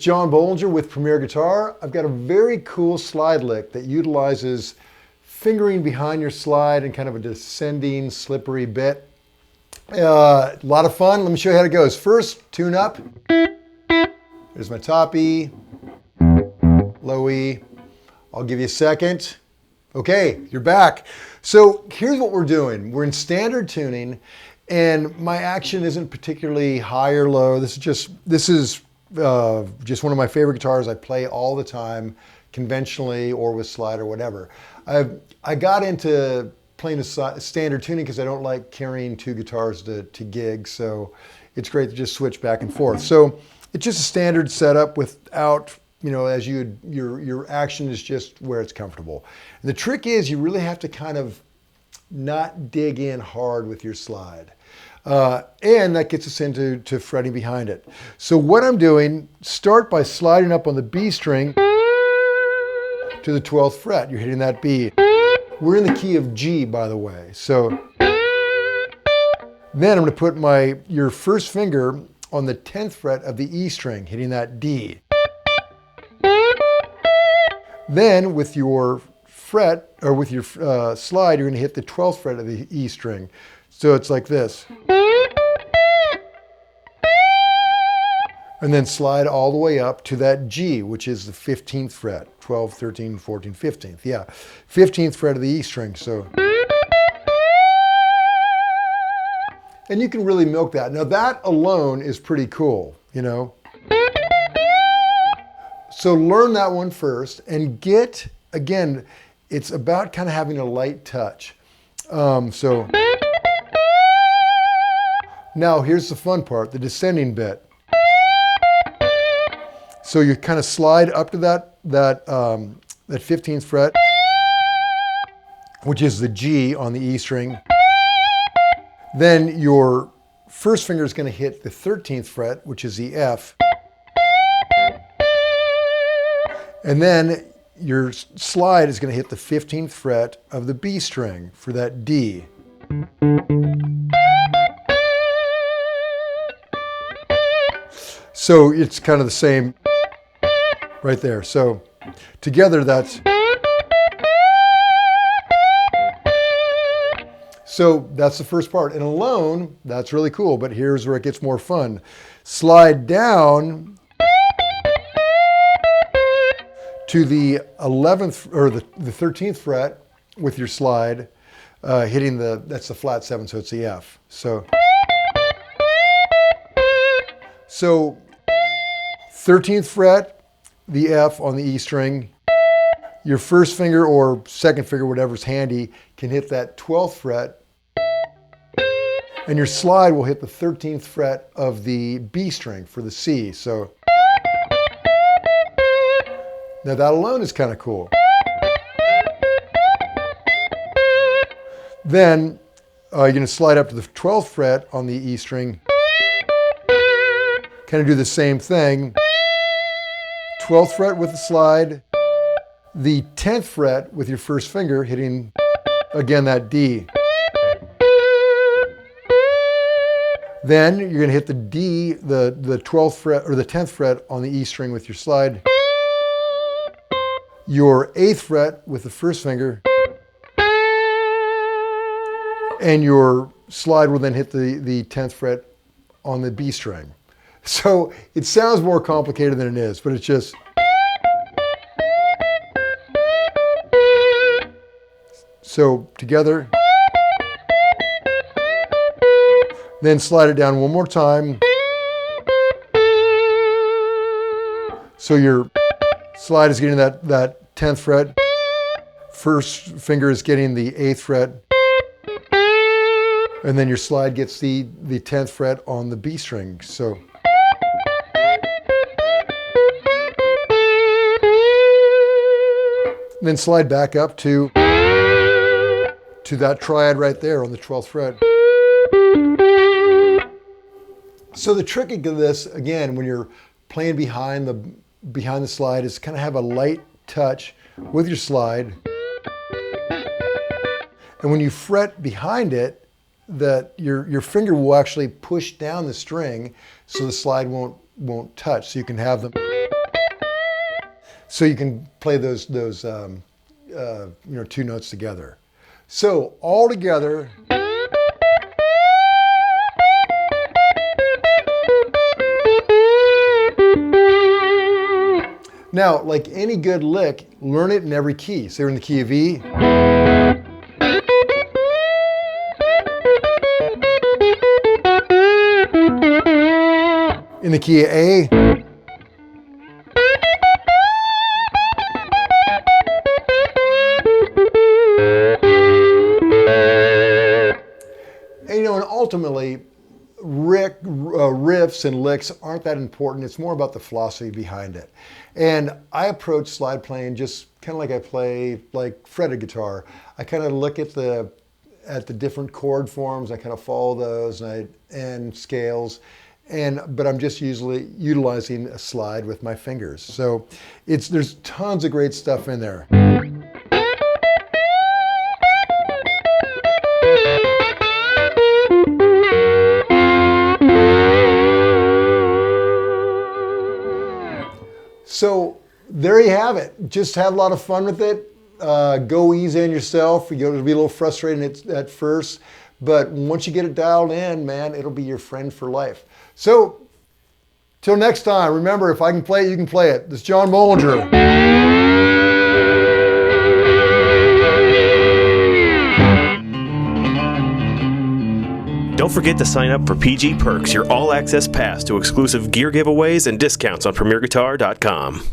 John Bohlinger with Premier Guitar. I've got a very cool slide lick that utilizes fingering behind your slide and kind of a descending, slippery bit. A lot of fun. Let me show you how it goes. First, tune up. There's my top E, low E. I'll give you a second. Okay, you're back. So here's what we're doing. We're in standard tuning, and my action isn't particularly high or low. This is just one of my favorite guitars. I play all the time, conventionally or with slide or whatever. I got into playing a standard tuning because I don't like carrying two guitars to gigs, so it's great to just switch back and forth. So it's just a standard setup without, as your action is just where it's comfortable. And the trick is you really have to kind of not dig in hard with your slide. And that gets us into fretting behind it. So what I'm doing, start by sliding up on the B string to the 12th fret. You're hitting that B. We're in the key of G, by the way. So then I'm going to put your first finger on the 10th fret of the E string, hitting that D. Then with your fret, or with your slide, you're going to hit the 12th fret of the E string. So it's like this. And then slide all the way up to that G, which is the 15th fret. 12, 13, 14, 15th. Yeah, 15th fret of the E string. So, and you can really milk that. Now that alone is pretty cool, So learn that one first and again, it's about kind of having a light touch. So now here's the fun part, the descending bit. So you kind of slide up to that 15th fret, which is the G on the E string. Then your first finger is going to hit the 13th fret, which is the F. And then your slide is going to hit the 15th fret of the B string for that D. So it's kind of the same right there. So together that's the first part. And alone, that's really cool, but here's where it gets more fun. Slide down to the 11th or the 13th fret with your slide, hitting that's the flat 7, so it's the F. So 13th fret, the F on the E string. Your first finger or second finger, whatever's handy, can hit that 12th fret. And your slide will hit the 13th fret of the B string for the C. So now that alone is kind of cool. Then you're going to slide up to the 12th fret on the E string. Kind of do the same thing. 12th fret with the slide, the 10th fret with your first finger hitting, again, that D. Then you're going to hit the D, the 12th fret or the 10th fret on the E string with your slide, your 8th fret with the first finger, and your slide will then hit the 10th fret on the B string. So it sounds more complicated than it is, but it's just. So together. Then slide it down one more time. So your slide is getting that 10th fret. First finger is getting the 8th fret. And then your slide gets the 10th fret on the B string. So. Then slide back up to that triad right there on the 12th fret. So the trick of this, again, when you're playing behind the slide, is kind of have a light touch with your slide. And when you fret behind it, that your finger will actually push down the string so the slide won't touch. So you can have them so you can play those two notes together. So all together. Now, like any good lick, learn it in every key. So you're in the key of E. In the key of A. And ultimately, riffs and licks aren't that important. It's more about the philosophy behind it. And I approach slide playing just kind of like I play like fretted guitar. I kind of look at the different chord forms. I kind of follow those and scales. But I'm just usually utilizing a slide with my fingers. So there's tons of great stuff in there. So there you have it. Just have a lot of fun with it. Go easy on yourself. It'll be a little frustrating at first, but once you get it dialed in, man, it'll be your friend for life. So till next time, remember, if I can play it, you can play it. This is John Bohlinger. Don't forget to sign up for PG Perks, your all-access pass to exclusive gear giveaways and discounts on PremierGuitar.com.